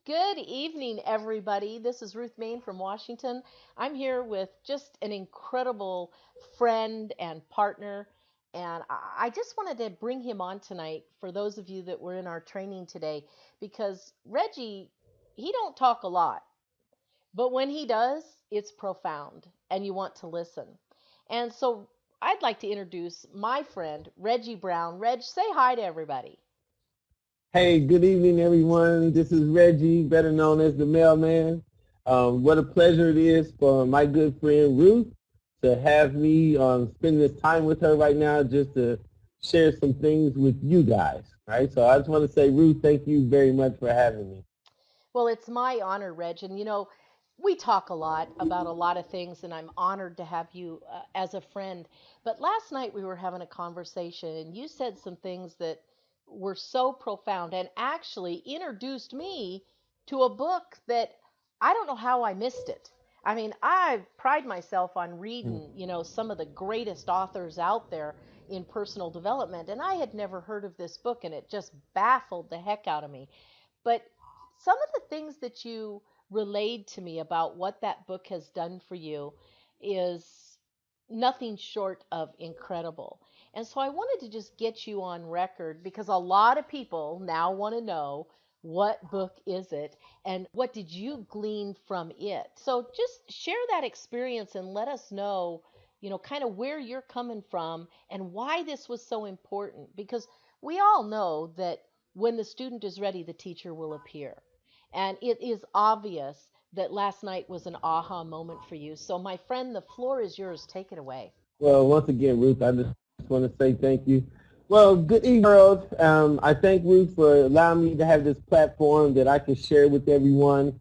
Good evening, everybody. This is Ruth Mayne from Washington. I'm here with just an incredible friend and partner, and I just wanted to bring him on tonight for those of you that were in our training today, because Reggie, he don't talk a lot, but when he does, it's profound, and you want to listen. And so I'd like to introduce my friend, Reggie Brown. Reg, say hi to everybody. Hey, good evening, everyone. This is Reggie, better known as the Mailman. What a pleasure it is for my good friend Ruth to have me spend this time with her right now just to share some things with you guys. Right? So I just want to say, Ruth, thank you very much for having me. Well, it's my honor, Reg. And we talk a lot about a lot of things, and I'm honored to have you as a friend. But last night we were having a conversation, and you said some things that were so profound and actually introduced me to a book that I don't know how I missed it. I mean, I pride myself on reading, some of the greatest authors out there in personal development, and I had never heard of this book, and it just baffled the heck out of me. But some of the things that you relayed to me about what that book has done for you is nothing short of incredible. And so I wanted to just get you on record because a lot of people now want to know, what book is it and what did you glean from it? So just share that experience and let us know, kind of where you're coming from and why this was so important, because we all know that when the student is ready, the teacher will appear. And it is obvious that last night was an aha moment for you. So, my friend, the floor is yours. Take it away. Well, once again, Ruth, I just want to say thank you. Well, good evening, world. I thank Ruth for allowing me to have this platform that I can share with everyone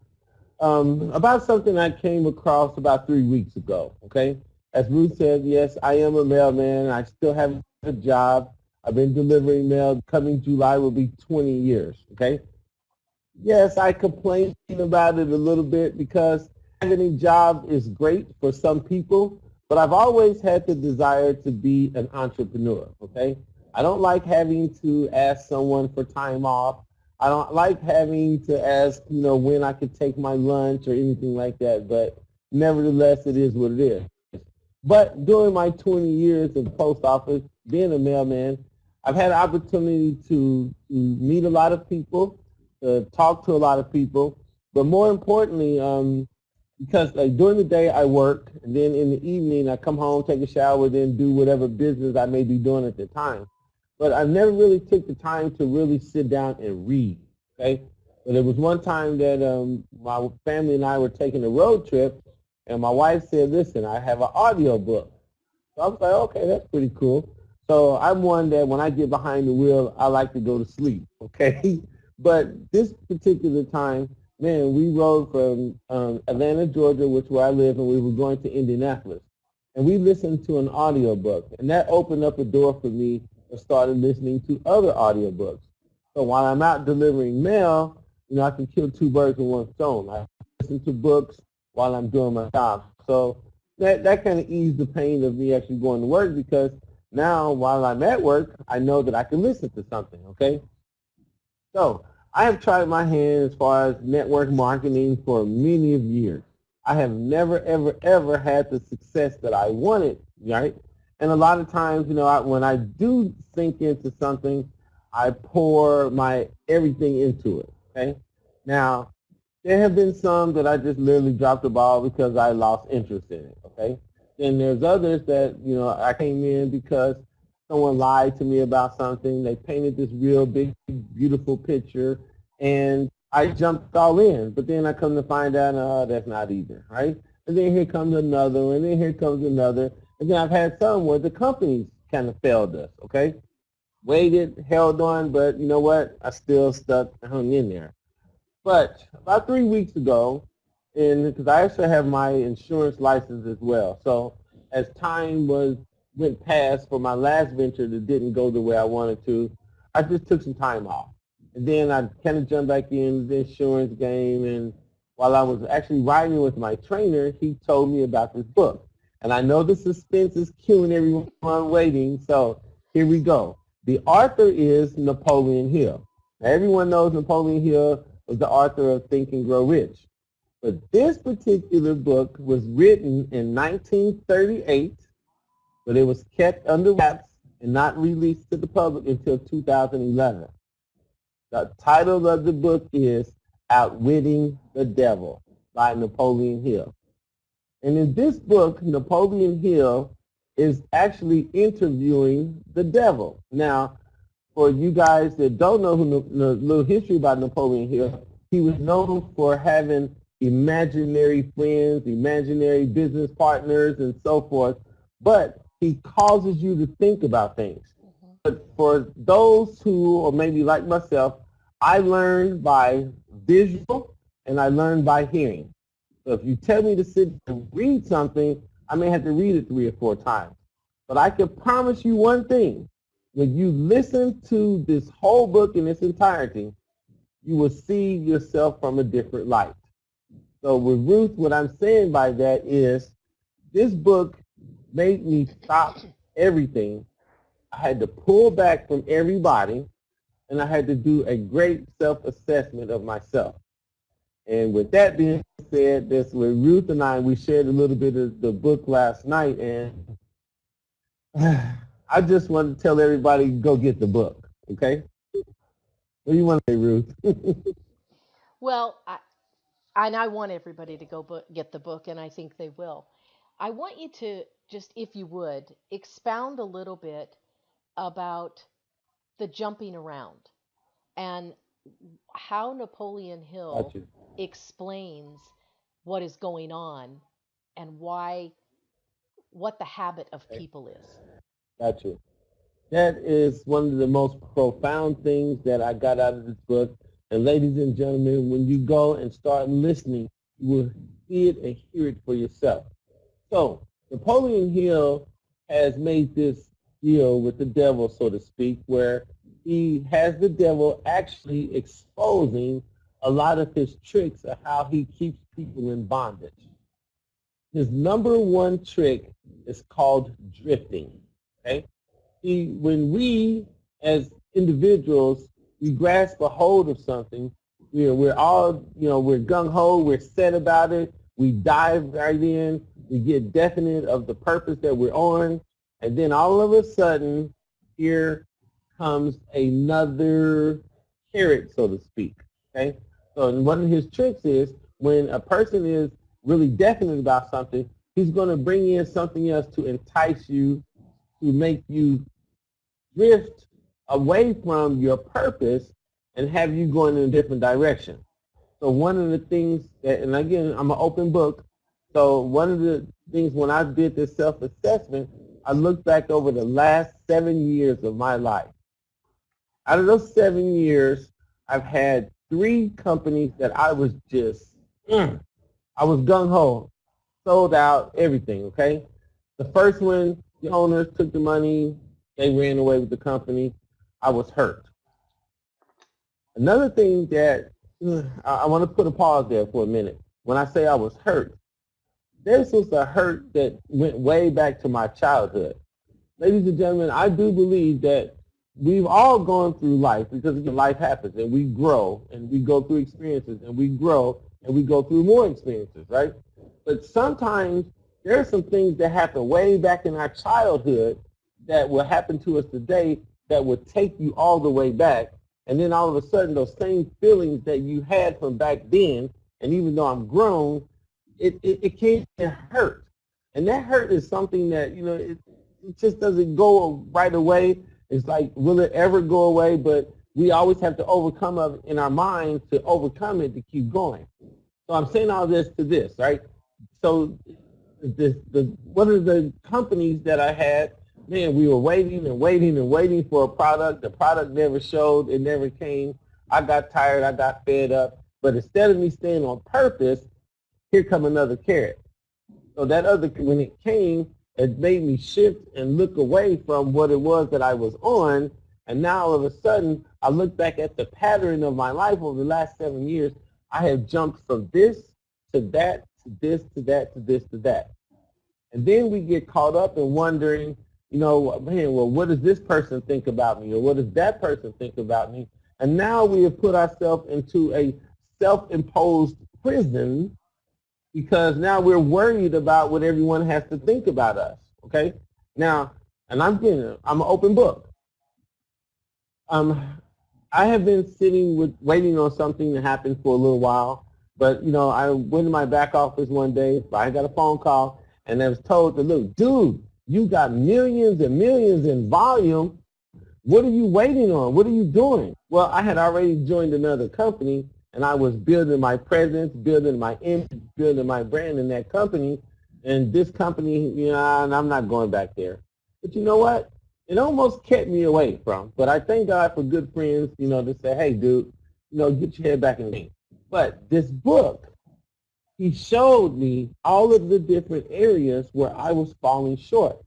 about something I came across about 3 weeks ago, okay? As Ruth said, yes, I am a mailman. I still have a job. I've been delivering mail. Coming July will be 20 years, okay? Yes, I complain about it a little bit because having a job is great for some people, but I've always had the desire to be an entrepreneur, okay? I don't like having to ask someone for time off. I don't like having to ask, when I could take my lunch or anything like that, but nevertheless, it is what it is. But during my 20 years in the post office, being a mailman, I've had an opportunity to meet a lot of people, talk to a lot of people, but more importantly, because during the day I work, and then in the evening I come home, take a shower, then do whatever business I may be doing at the time. But I never really took the time to really sit down and read. Okay, but there was one time that my family and I were taking a road trip, and my wife said, "Listen, I have an audio book." So I was like, "Okay, that's pretty cool." So I'm one that when I get behind the wheel, I like to go to sleep. Okay, but this particular time, man, we rode from Atlanta, Georgia, which is where I live, and we were going to Indianapolis. And we listened to an audiobook, and that opened up a door for me to start listening to other audiobooks. So while I'm out delivering mail, I can kill two birds with one stone. I listen to books while I'm doing my job. So that kind of eased the pain of me actually going to work, because now while I'm at work, I know that I can listen to something, okay? So I have tried my hand as far as network marketing for many of years. I have never, ever, ever had the success that I wanted, right? And a lot of times, when I do sink into something, I pour my everything into it, okay? Now, there have been some that I just literally dropped the ball because I lost interest in it, okay? Then there's others that, I came in because someone lied to me about something. They painted this real big, beautiful picture, and I jumped all in. But then I come to find out, that's not either, right? And then here comes another, and then here comes another. And then I've had some where the companies kind of failed us, okay? Waited, held on, but you know what? I still stuck, hung in there. But about 3 weeks ago, and because I actually have my insurance license as well, so as time went past for my last venture that didn't go the way I wanted to, I just took some time off. And then I kind of jumped back into the insurance game, and while I was actually riding with my trainer, he told me about this book. And I know the suspense is killing everyone waiting, so here we go. The author is Napoleon Hill. Now, everyone knows Napoleon Hill, was the author of Think and Grow Rich. But this particular book was written in 1938, but it was kept under wraps and not released to the public until 2011. The title of the book is Outwitting the Devil by Napoleon Hill. And in this book, Napoleon Hill is actually interviewing the devil. Now, for you guys that don't know a little history about Napoleon Hill, he was known for having imaginary friends, imaginary business partners, and so forth. But he causes you to think about things. Mhm. But for those who, or maybe like myself, I learned by visual and I learned by hearing. So if you tell me to sit and read something, I may have to read it 3 or 4 times. But I can promise you one thing. When you listen to this whole book in its entirety, you will see yourself from a different light. So with Ruth, what I'm saying by that is this book made me stop everything. I had to pull back from everybody, and I had to do a great self-assessment of myself. And with that being said, this with Ruth and I, we shared a little bit of the book last night, and I just want to tell everybody, go get the book, okay? What do you want to say, Ruth? Well, I want everybody to go get the book, and I think they will. I want you to just, if you would, expound a little bit about the jumping around and how Napoleon Got Hill you. explains what is going on and what the habit of Okay. people is. Got you. That is one of the most profound things that I got out of this book. And ladies and gentlemen, when you go and start listening, you will see it and hear it for yourself. So Napoleon Hill has made this deal with the devil, so to speak, where he has the devil actually exposing a lot of his tricks of how he keeps people in bondage. His number one trick is called drifting. Okay? See, when we as individuals, we grasp a hold of something, we're all, we're gung-ho, we're set about it, we dive right in, we get definite of the purpose that we're on, and then all of a sudden, here comes another carrot, so to speak, okay? So one of his tricks is when a person is really definite about something, he's going to bring in something else to entice you, to make you drift away from your purpose and have you going in a different direction. So one of the things that, and again, I'm an open book, so one of the things when I did this self-assessment, I looked back over the last 7 years of my life. Out of those 7 years, I've had 3 companies that I was just, I was gung-ho, sold out, everything, okay? The first one, the owners took the money, they ran away with the company. I was hurt. Another thing that I want to put a pause there for a minute. When I say I was hurt, this was a hurt that went way back to my childhood. Ladies and gentlemen, I do believe that we've all gone through life because life happens and we grow and we go through experiences and we grow and we go through more experiences, right? But sometimes there are some things that happen way back in our childhood that will happen to us today that will take you all the way back. And then all of a sudden, those same feelings that you had from back then, and even though I'm grown, it can hurt. And that hurt is something that, it just doesn't go right away. It's like, will it ever go away? But we always have to overcome it in our minds to overcome it to keep going. So I'm saying all this to this, right? So one of the companies that I had, man, we were waiting and waiting and waiting for a product. The product never showed. It never came. I got tired. I got fed up. But instead of me staying on purpose, here come another carrot. So that other, when it came, it made me shift and look away from what it was that I was on. And now all of a sudden, I look back at the pattern of my life over the last 7 years. I have jumped from this to that, to this, to that, to this, to that. And then we get caught up in wondering, man, well, what does this person think about me? Or what does that person think about me? And now we have put ourselves into a self-imposed prison because now we're worried about what everyone has to think about us. Okay, now, and I'm an open book. Um, I have been waiting on something to happen for a little while, but I went to my back office one day. I got a phone call, and I was told to look, dude, you got millions and millions in volume. What are you waiting on? What are you doing? Well, I had already joined another company, and I was building my presence, building my image, building my brand in that company. And this company, and I'm not going back there. But you know what? It almost kept me away from. But I thank God for good friends, to say, hey, dude, get your head back in the game. But this book, he showed me all of the different areas where I was falling short.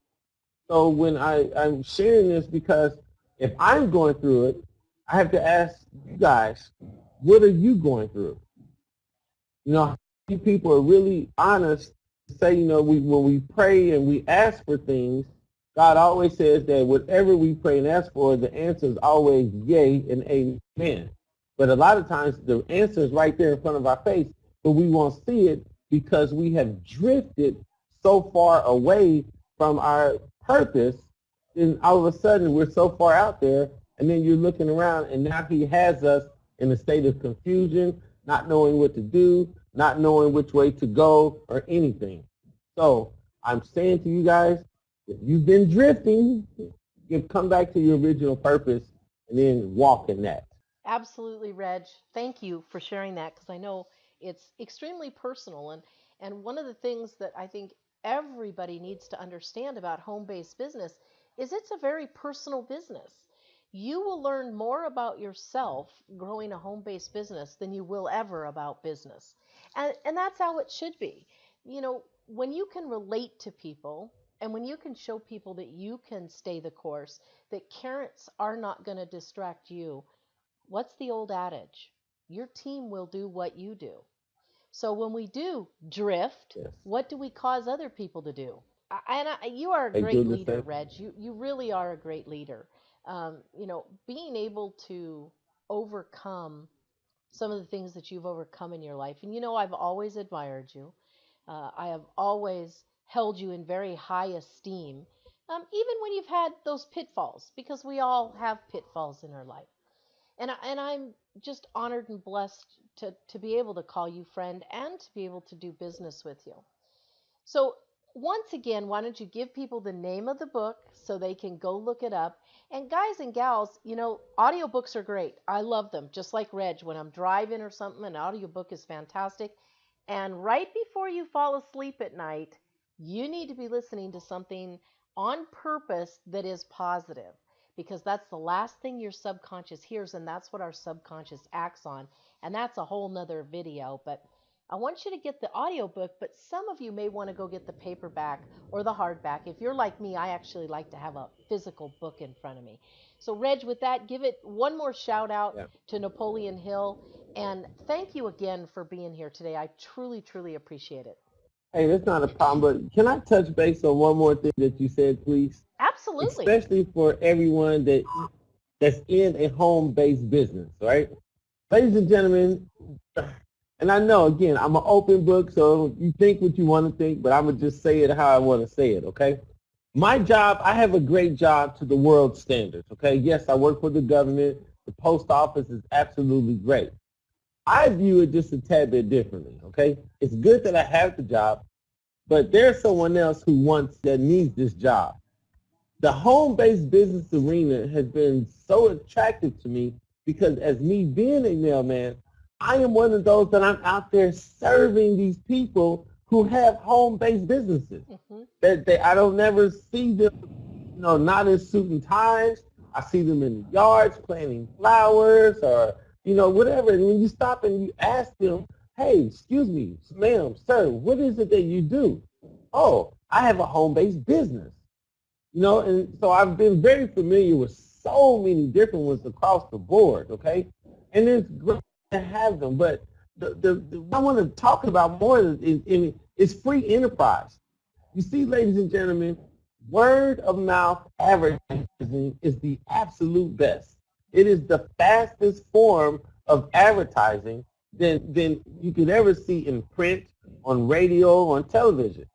So when I'm sharing this because if I'm going through it, I have to ask you guys, what are you going through? How many people are really honest to say, when we pray and we ask for things, God always says that whatever we pray and ask for, the answer is always yay and amen. But a lot of times the answer is right there in front of our face, but we won't see it because we have drifted so far away from our purpose. And all of a sudden we're so far out there, and then you're looking around, and now he has us in a state of confusion, not knowing what to do, not knowing which way to go or anything. So I'm saying to you guys, if you've been drifting, you come back to your original purpose and then walk in that. Absolutely, Reg. Thank you for sharing that because I know it's extremely personal. And one of the things that I think everybody needs to understand about home based business is it's a very personal business. You will learn more about yourself growing a home based business than you will ever about business. And that's how it should be. When you can relate to people and when you can show people that you can stay the course, that carrots are not going to distract you. What's the old adage? Your team will do what you do. So when we do drift, Yes. what do we cause other people to do? You are a They do great the leader, same. Reg. You really are a great leader. Being able to overcome some of the things that you've overcome in your life. And I've always admired you. I have always held you in very high esteem, even when you've had those pitfalls, because we all have pitfalls in our life. And I'm just honored and blessed to be able to call you friend and to be able to do business with you. So, once again, why don't you give people the name of the book so they can go look it up? And guys and gals, audiobooks are great. I love them, just like Reg. When I'm driving or something, an audiobook is fantastic. And right before you fall asleep at night, you need to be listening to something on purpose that is positive because that's the last thing your subconscious hears, and that's what our subconscious acts on. And that's a whole nother video. But I want you to get the audiobook, but some of you may want to go get the paperback or the hardback. If you're like me, I actually like to have a physical book in front of me. So, Reg, with that, give it one more shout out Yeah. to Napoleon Hill. And thank you again for being here today. I truly, truly appreciate it. Hey, that's not a problem, but can I touch base on one more thing that you said, please? Absolutely. Especially for everyone that's in a home-based business, right? Ladies and gentlemen, and I know, again, I'm an open book, so you think what you want to think, but I'm going to just say it how I want to say it, okay? My job, I have a great job to the world standards, okay? Yes, I work for the government. The post office is absolutely great. I view it just a tad bit differently, okay? It's good that I have the job, but there's someone else that needs this job. The home-based business arena has been so attractive to me because as me being a mailman, I am one of those that I'm out there serving these people who have home-based businesses. Hmm. I don't never see them, not in suit and ties. I see them in the yards planting flowers or, whatever. And when you stop and you ask them, hey, excuse me, ma'am, sir, what is it that you do? Oh, I have a home-based business. And so I've been very familiar with so many different ones across the board, okay? And it's great to have them, but what I want to talk about more is free enterprise. You see, ladies and gentlemen, word of mouth advertising is the absolute best. It is the fastest form of advertising, than you could ever see in print, on radio, on television.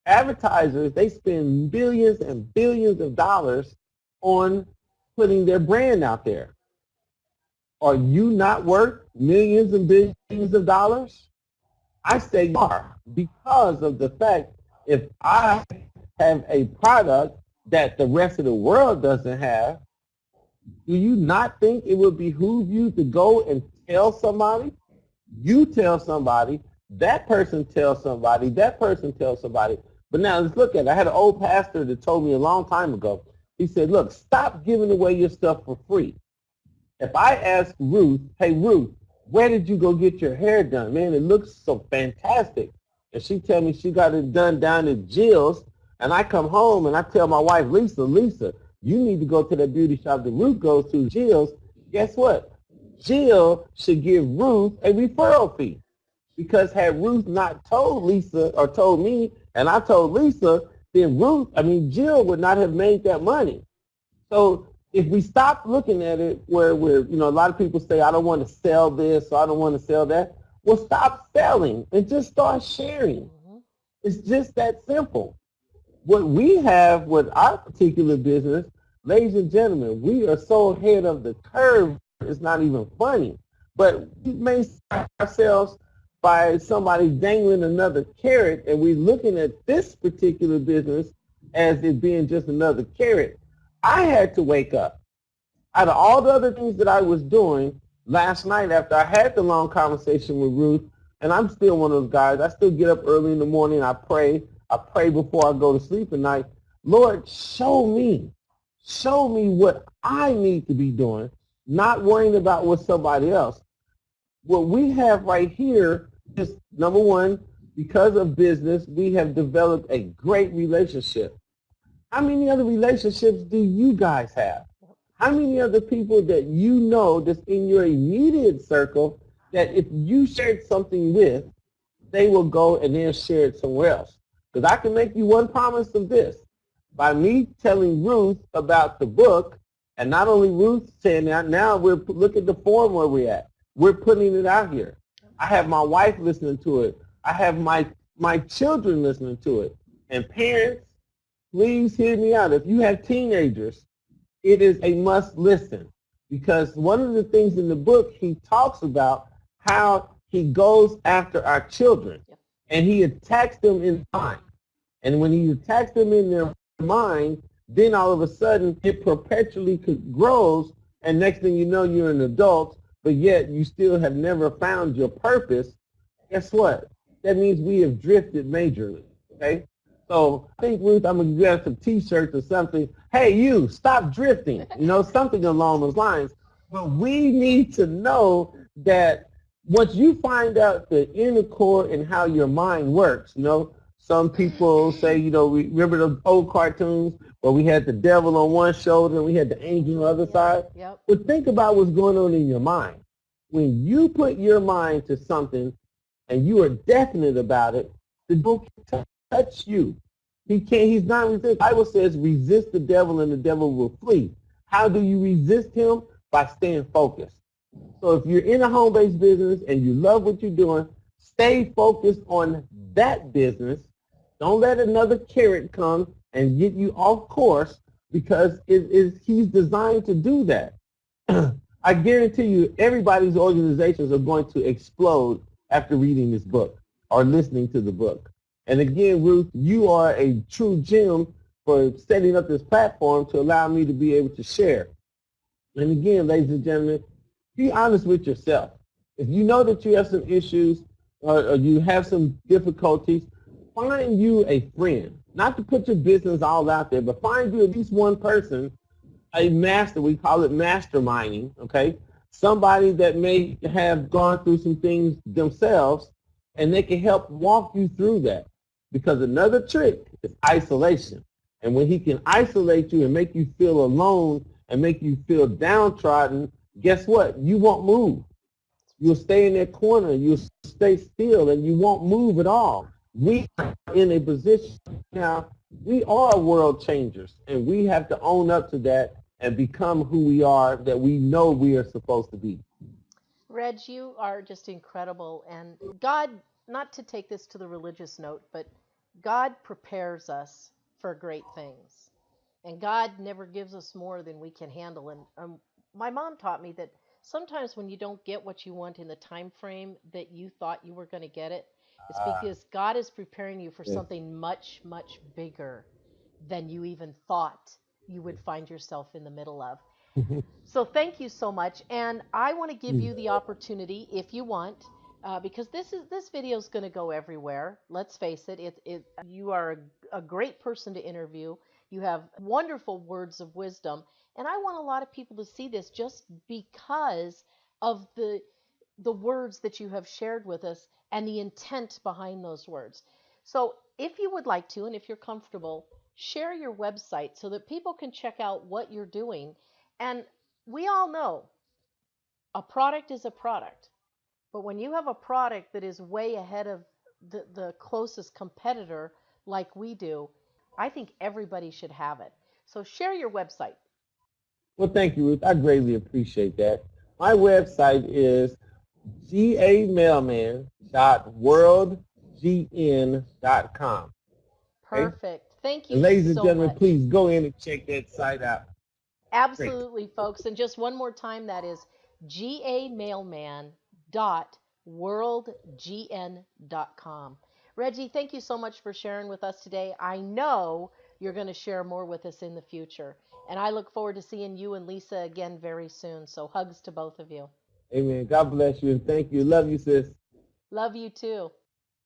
Advertisers, they spend billions and billions of dollars on putting their brand out there. Are you not worth millions and billions of dollars? I say you are, because of the fact if I have a product that the rest of the world doesn't have, do you not think it would behoove you to go and tell somebody? You tell somebody, that person tells somebody, that person tells somebody. But now let's look at it. I had an old pastor that told me a long time ago. He said, look, stop giving away your stuff for free. If I ask Ruth, hey, Ruth, where did you go get your hair done? Man, it looks so fantastic. And she tell me she got it done down at Jill's. And I come home and I tell my wife, Lisa, you need to go to that beauty shop that Ruth goes to, Jill's. Guess what? Jill should give Ruth a referral fee. Because had Ruth not told Lisa or told me, and I told Lisa, then Jill would not have made that money. So if we stop looking at it where a lot of people say, I don't want to sell this or I don't want to sell that. Well, stop selling and just start sharing. Mm-hmm. It's just that simple. What we have with our particular business, ladies and gentlemen, we are so ahead of the curve, it's not even funny. But we may start ourselves by somebody dangling another carrot, and we're looking at this particular business as it being just another carrot. I had to wake up. Out of all the other things that I was doing last night after I had the long conversation with Ruth, and I'm still one of those guys, I still get up early in the morning, I pray before I go to sleep at night. Lord, show me what I need to be doing, not worrying about what somebody else. What we have right here is, number one, because of business, we have developed a great relationship. How many other relationships do you guys have? How many other people that you know that's in your immediate circle that if you shared something with, they will go and they'll share it somewhere else? Because I can make you one promise of this. By me telling Ruth about the book, and not only Ruth saying that, now look at the forum where we're at. We're putting it out here. I have my wife listening to it. I have my children listening to it. And parents, please hear me out. If you have teenagers, it is a must listen, because one of the things in the book, he talks about how he goes after our children and he attacks them in mind. And when he attacks them in their mind, then all of a sudden it perpetually grows, and next thing you know, you're an adult, but yet you still have never found your purpose. Guess what? That means we have drifted majorly, okay? So I think, Ruth, I'm going to grab some T-shirts or something. Hey, you, stop drifting, something along those lines. But we need to know that once you find out the inner core and how your mind works, some people say, remember the old cartoons where we had the devil on one shoulder and we had the angel on the other side? Yep. But think about what's going on in your mind. When you put your mind to something and you are definite about it, the devil can touch you. He's not resist. The Bible says resist the devil and the devil will flee. How do you resist him? By staying focused. So if you're in a home-based business and you love what you're doing, stay focused on that business. Don't let another carrot come and get you off course, because he's designed to do that. I guarantee you everybody's organizations are going to explode after reading this book or listening to the book. And again, Ruth, you are a true gem for setting up this platform to allow me to be able to share. And again, ladies and gentlemen, be honest with yourself. If you know that you have some issues or you have some difficulties, find you a friend. Not to put your business all out there, but find you at least one person, a master. We call it masterminding, okay? Somebody that may have gone through some things themselves, and they can help walk you through that. Because another trick is isolation. And when he can isolate you and make you feel alone and make you feel downtrodden, guess what? You won't move. You'll stay in that corner. You'll stay still, and you won't move at all. We are in a position now, we are world changers, and we have to own up to that and become who we are, that we know we are supposed to be. Reg, you are just incredible. And God, not to take this to the religious note, but God prepares us for great things. And God never gives us more than we can handle. And my mom taught me that sometimes when you don't get what you want in the time frame that you thought you were going to get it, it's Ah, because God is preparing you for yes. something much, much bigger than you even thought you would find yourself in the middle of. So thank you so much, and I want to give you the opportunity, if you want, because this video is going to go everywhere. Let's face it, you are a great person to interview. You have wonderful words of wisdom, and I want a lot of people to see this just because of the words that you have shared with us and the intent behind those words. So if you would like to, and if you're comfortable, share your website so that people can check out what you're doing. And we all know a product is a product, but when you have a product that is way ahead of the closest competitor like we do, I think everybody should have it. So share your website. Well, thank you, Ruth. I greatly appreciate that. My website is gamailman.worldgn.com. Okay? Perfect. Thank And you ladies and so gentlemen, much. please go in and check that site out. Great. Absolutely, folks. And just one more time, that is gamailman.worldgn.com. Reggie, thank you so much for sharing with us today. I know you're going to share more with us in the future. And I look forward to seeing you and Lisa again very soon. So hugs to both of you. Amen. God bless you and thank you. Love you, sis. Love you too.